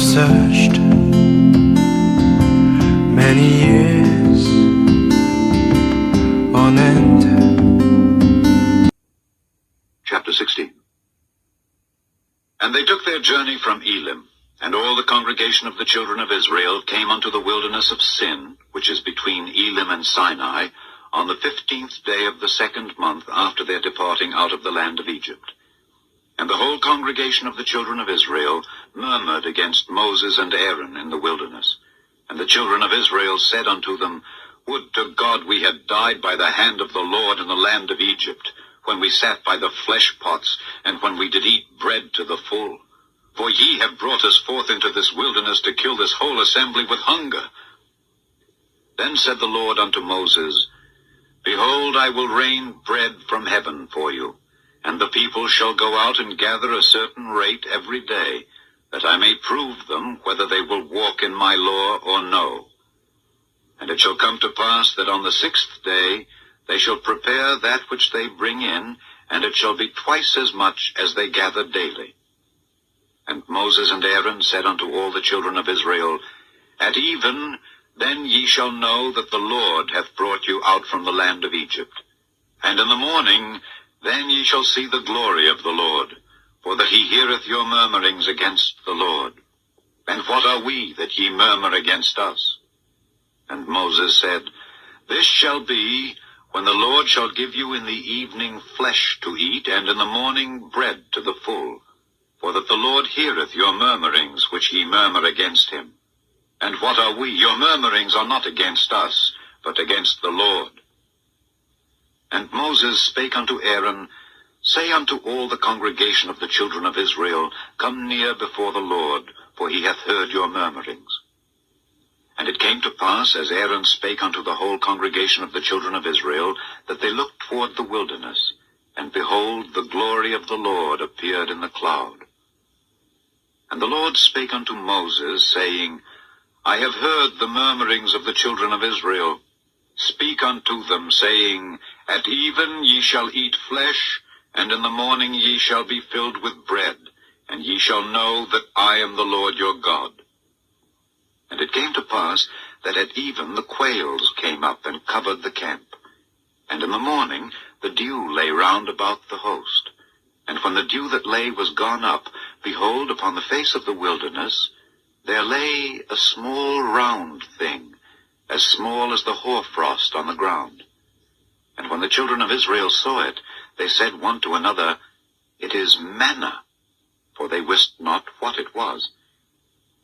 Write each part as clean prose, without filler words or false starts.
searched many years on end. Chapter 16. And they took their journey from Elim, and all the congregation of the children of Israel came unto the wilderness of Sin, which is between Elim and Sinai, on the 15th day of the 2nd month after their departing out of the land of Egypt. And the whole congregation of the children of Israel murmured against Moses and Aaron in the wilderness. And the children of Israel said unto them, Would to God we had died by the hand of the Lord in the land of Egypt, when we sat by the flesh pots, and when we did eat bread to the full. For ye have brought us forth into this wilderness to kill this whole assembly with hunger. Then said the Lord unto Moses, Behold, I will rain bread from heaven for you, and the people shall go out and gather a certain rate every day, that I may prove them whether they will walk in my law or no. And it shall come to pass that on the 6th day they shall prepare that which they bring in, and it shall be twice as much as they gather daily. And Moses and Aaron said unto all the children of Israel, At even then ye shall know that the Lord hath brought you out from the land of Egypt. And in the morning then ye shall see the glory of the Lord, for that he heareth your murmurings against the Lord. And what are we that ye murmur against us? And Moses said, This shall be, when the Lord shall give you in the evening flesh to eat, and in the morning bread to the full, for that the Lord heareth your murmurings which ye murmur against him. And what are we? Your murmurings are not against us, but against the Lord. And Moses spake unto Aaron, Say unto all the congregation of the children of Israel, Come near before the Lord, for he hath heard your murmurings. And it came to pass, as Aaron spake unto the whole congregation of the children of Israel, that they looked toward the wilderness, and behold, the glory of the Lord appeared in the cloud. And the Lord spake unto Moses, saying, I have heard the murmurings of the children of Israel. Speak unto them, saying, At even ye shall eat flesh, and in the morning ye shall be filled with bread, and ye shall know that I am the Lord your God. And it came to pass that at even the quails came up and covered the camp. And in the morning the dew lay round about the host. And when the dew that lay was gone up, behold, upon the face of the wilderness there lay a small round thing, as small as the hoarfrost on the ground. And when the children of Israel saw it, they said one to another, It is manna, for they wist not what it was.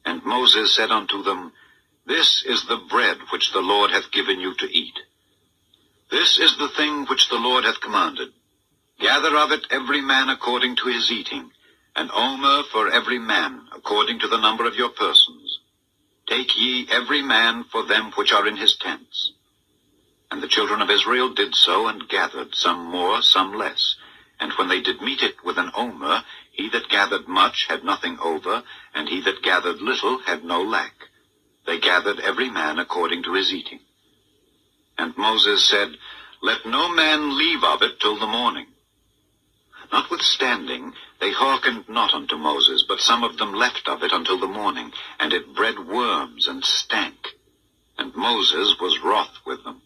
And Moses said unto them, This is the bread which the Lord hath given you to eat. This is the thing which the Lord hath commanded. Gather of it every man according to his eating, an omer for every man, according to the number of your persons. Take ye every man for them which are in his tents. And the children of Israel did so, and gathered, some more, some less. And when they did meet it with an omer, he that gathered much had nothing over, and he that gathered little had no lack. They gathered every man according to his eating. And Moses said, Let no man leave of it till the morning. Notwithstanding, they hearkened not unto Moses, but some of them left of it until the morning, and it bred worms and stank. And Moses was wroth with them.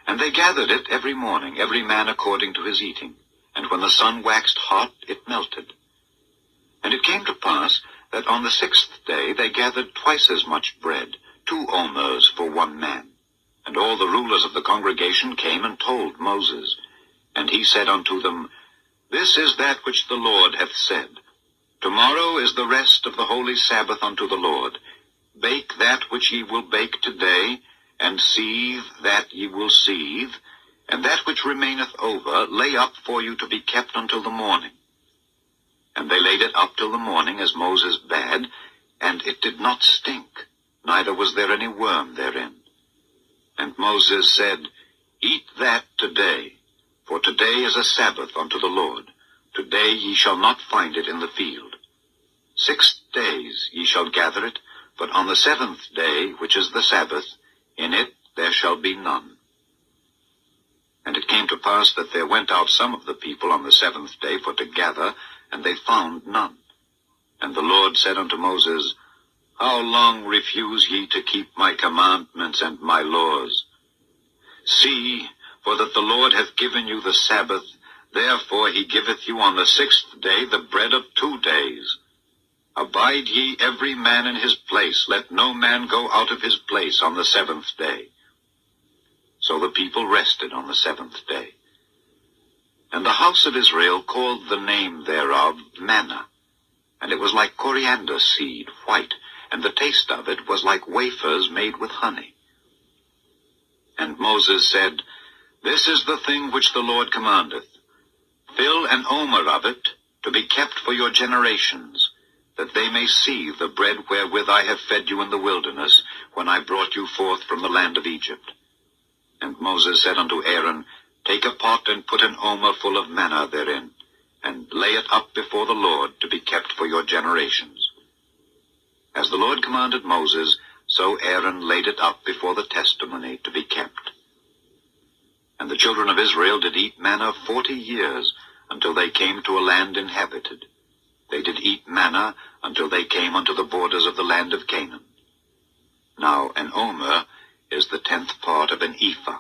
And they gathered it every morning, every man according to his eating. And when the sun waxed hot, it melted. And it came to pass that on the 6th day they gathered twice as much bread, 2 omers for one man. And all the rulers of the congregation came and told Moses. And he said unto them, This is that which the Lord hath said. Tomorrow is the rest of the holy Sabbath unto the Lord. Bake that which ye will bake today, and seethe that ye will seethe, and that which remaineth over lay up for you to be kept until the morning. And they laid it up till the morning, as Moses bade, and it did not stink, neither was there any worm therein. And Moses said, Eat that today, for today is a Sabbath unto the Lord. Today ye shall not find it in the field. 6 days ye shall gather it, but on the 7th day, which is the Sabbath, in it there shall be none. And it came to pass that there went out some of the people on the 7th day for to gather, and they found none. And the Lord said unto Moses, How long refuse ye to keep my commandments and my laws? See, for that the Lord hath given you the Sabbath, therefore he giveth you on the 6th day the bread of 2 days. Abide ye every man in his place, let no man go out of his place on the 7th day. So the people rested on the 7th day. And the house of Israel called the name thereof Manna, and it was like coriander seed, white, and the taste of it was like wafers made with honey. And Moses said, This is the thing which the Lord commandeth. Fill an omer of it, to be kept for your generations, that they may see the bread wherewith I have fed you in the wilderness, when I brought you forth from the land of Egypt. And Moses said unto Aaron, Take a pot, and put an omer full of manna therein, and lay it up before the Lord, to be kept for your generations. As the Lord commanded Moses, so Aaron laid it up before the testimony, to be kept. And the children of Israel did eat manna 40 years, until they came to a land inhabited. They did eat manna until they came unto the borders of the land of Canaan. Now an omer is the 10th part of an ephah.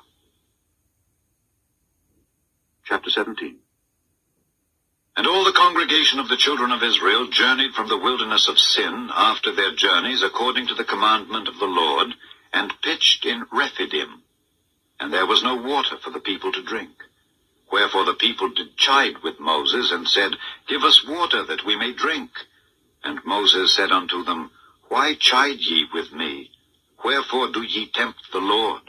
Chapter 17. And all the congregation of the children of Israel journeyed from the wilderness of Sin after their journeys according to the commandment of the Lord, and pitched in Rephidim. And there was no water for the people to drink. Wherefore the people did chide with Moses, and said, Give us water that we may drink. And Moses said unto them, Why chide ye with me? Wherefore do ye tempt the Lord?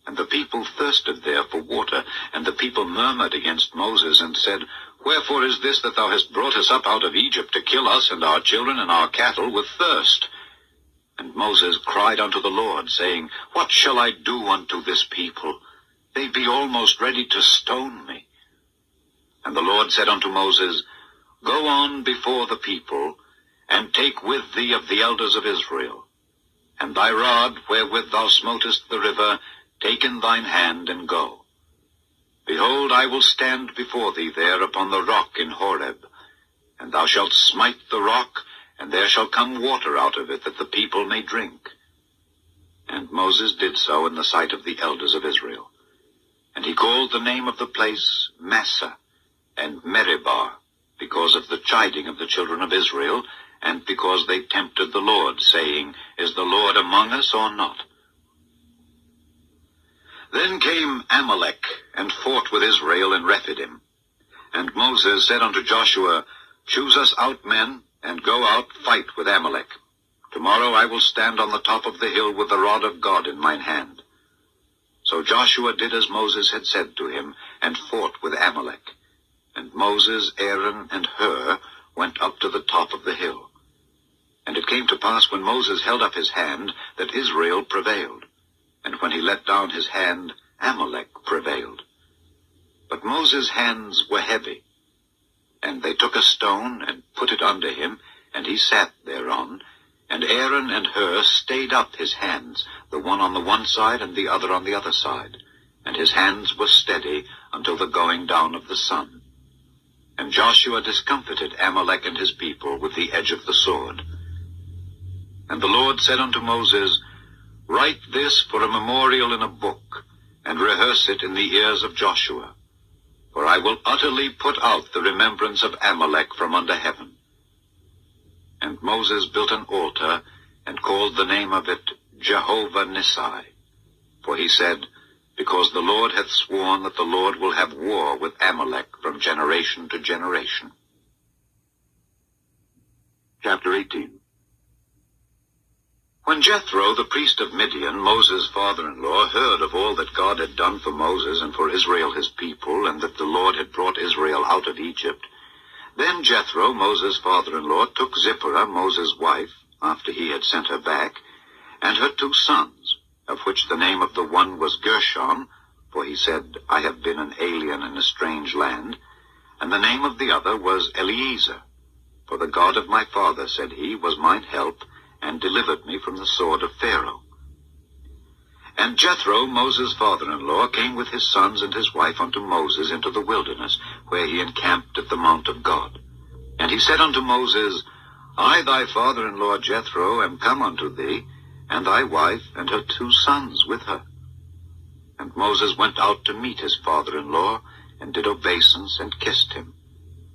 And the people thirsted there for water, and the people murmured against Moses, and said, Wherefore is this that thou hast brought us up out of Egypt, to kill us and our children and our cattle with thirst? And Moses cried unto the Lord, saying, What shall I do unto this people? They be almost ready to stone me. And the Lord said unto Moses, Go on before the people, and take with thee of the elders of Israel. And thy rod, wherewith thou smotest the river, take in thine hand, and go. Behold, I will stand before thee there upon the rock in Horeb. And thou shalt smite the rock, and there shall come water out of it, that the people may drink. And Moses did so in the sight of the elders of Israel. And he called the name of the place Massa and Meribah, because of the chiding of the children of Israel, and because they tempted the Lord, saying, Is the Lord among us or not? Then came Amalek, and fought with Israel in Rephidim. And Moses said unto Joshua, Choose us out men, and go out, fight with Amalek. Tomorrow I will stand on the top of the hill with the rod of God in mine hand. So Joshua did as Moses had said to him, and fought with Amalek. And Moses, Aaron, and Hur went up to the top of the hill. And it came to pass, when Moses held up his hand, that Israel prevailed. And when he let down his hand, Amalek prevailed. But Moses' hands were heavy. And they took a stone, and put it under him, and he sat thereon. And Aaron and Hur stayed up his hands, the one on the one side and the other on the other side. And his hands were steady until the going down of the sun. And Joshua discomfited Amalek and his people with the edge of the sword. And the Lord said unto Moses, Write this for a memorial in a book, and rehearse it in the ears of Joshua. For I will utterly put out the remembrance of Amalek from under heaven. And Moses built an altar, and called the name of it Jehovah Nissi. For he said, Because the Lord hath sworn that the Lord will have war with Amalek from generation to generation. Chapter 18. When Jethro, the priest of Midian, Moses' father-in-law, heard of all that God had done for Moses and for Israel his people, and that the Lord had brought Israel out of Egypt, then Jethro, Moses' father-in-law, took Zipporah, Moses' wife, after he had sent her back, and her 2 sons, of which the name of the one was Gershom, for he said, I have been an alien in a strange land, and the name of the other was Eliezer. For the God of my father, said he, was mine help, and delivered me from the sword of Pharaoh. And Jethro, Moses' father-in-law, came with his sons and his wife unto Moses into the wilderness, where he encamped at the mount of God. And he said unto Moses, I thy father-in-law Jethro am come unto thee, and thy wife and her 2 sons with her. And Moses went out to meet his father-in-law, and did obeisance, and kissed him.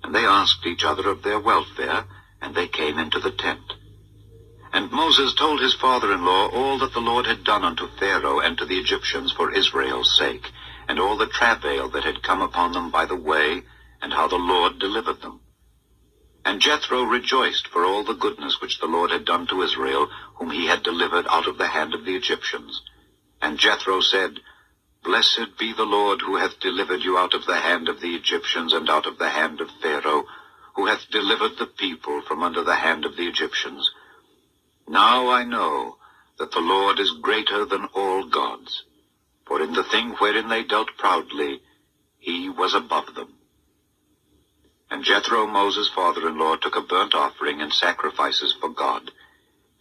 And they asked each other of their welfare, and they came into the tent. And Moses told his father-in-law all that the Lord had done unto Pharaoh and to the Egyptians for Israel's sake, and all the travail that had come upon them by the way, and how the Lord delivered them. And Jethro rejoiced for all the goodness which the Lord had done to Israel, whom he had delivered out of the hand of the Egyptians. And Jethro said, Blessed be the Lord, who hath delivered you out of the hand of the Egyptians, and out of the hand of Pharaoh, who hath delivered the people from under the hand of the Egyptians. Now I know that the Lord is greater than all gods, for in the thing wherein they dealt proudly, he was above them. And Jethro, Moses' father-in-law, took a burnt offering and sacrifices for God.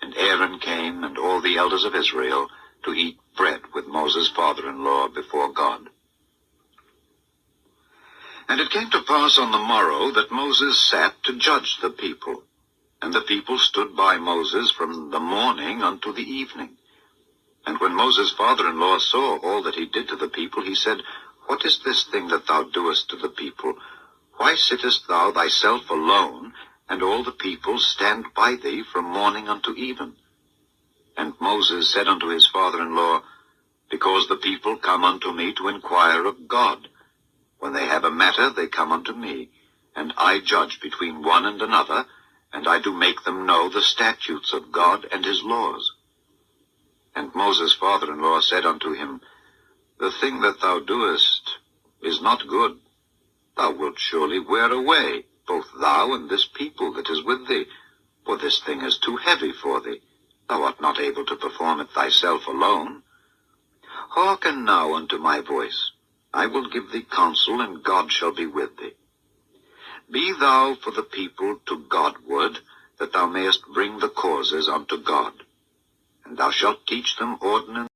And Aaron came, and all the elders of Israel, to eat bread with Moses' father-in-law before God. And it came to pass on the morrow that Moses sat to judge the people. And the people stood by Moses from the morning unto the evening. And when Moses' father-in-law saw all that he did to the people, he said, What is this thing that thou doest to the people? Why sittest thou thyself alone, and all the people stand by thee from morning unto even? And Moses said unto his father-in-law, Because the people come unto me to inquire of God. When they have a matter, they come unto me, and I judge between one and another, and I do make them know the statutes of God and his laws. And Moses' father-in-law said unto him, The thing that thou doest is not good. Thou wilt surely wear away, both thou and this people that is with thee, for this thing is too heavy for thee. Thou art not able to perform it thyself alone. Hearken now unto my voice. I will give thee counsel, and God shall be with thee. Be thou for the people to Godward, that thou mayest bring the causes unto God. And thou shalt teach them ordinance